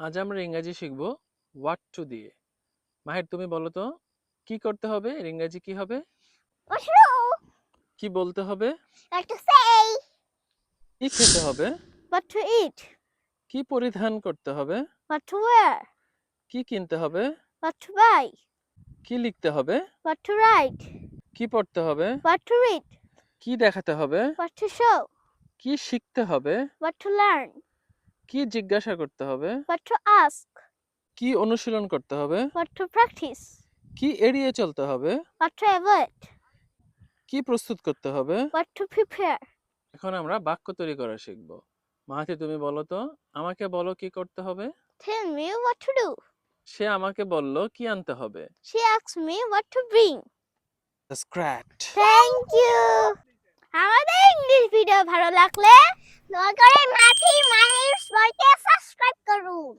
আজ আমরা ইংরেজি শিখব what to দিয়ে। মাহির তুমি বলো তো কি করতে হবে, এর ইংরেজি কি হবে? What to do? কি বলতে হবে? What to say? কি খেতে হবে? What to eat? কি পরিধান করতে হবে? What to wear? কি কিনতে হবে? What to buy? কি লিখতে হবে? What to write? কি পড়তে হবে? What to read? কি দেখাতে হবে? What to show? কি শিখতে হবে? What to learn? কি জিজ্ঞাসা করতে হবে? What to ask? কি অনুশীলন করতে হবে? What to practice? কি এড়িয়ে চলতে হবে? What to avoid? কি প্রস্তুত করতে হবে? What to prepare? এখন আমরা বাক্য তৈরি করা শিখব। মাহাতি তুমি বলো তো, আমাকে বলো কি করতে হবে? Tell me what to do. সে আমাকে বলল কি আনতে হবে? She asked me what to bring. That's correct. Thank you. আমাদের ইংলিশ ভিডিও ভালো লাগলে দয়া করে মাথি মাহির সাবস্ক্রাইব করুন।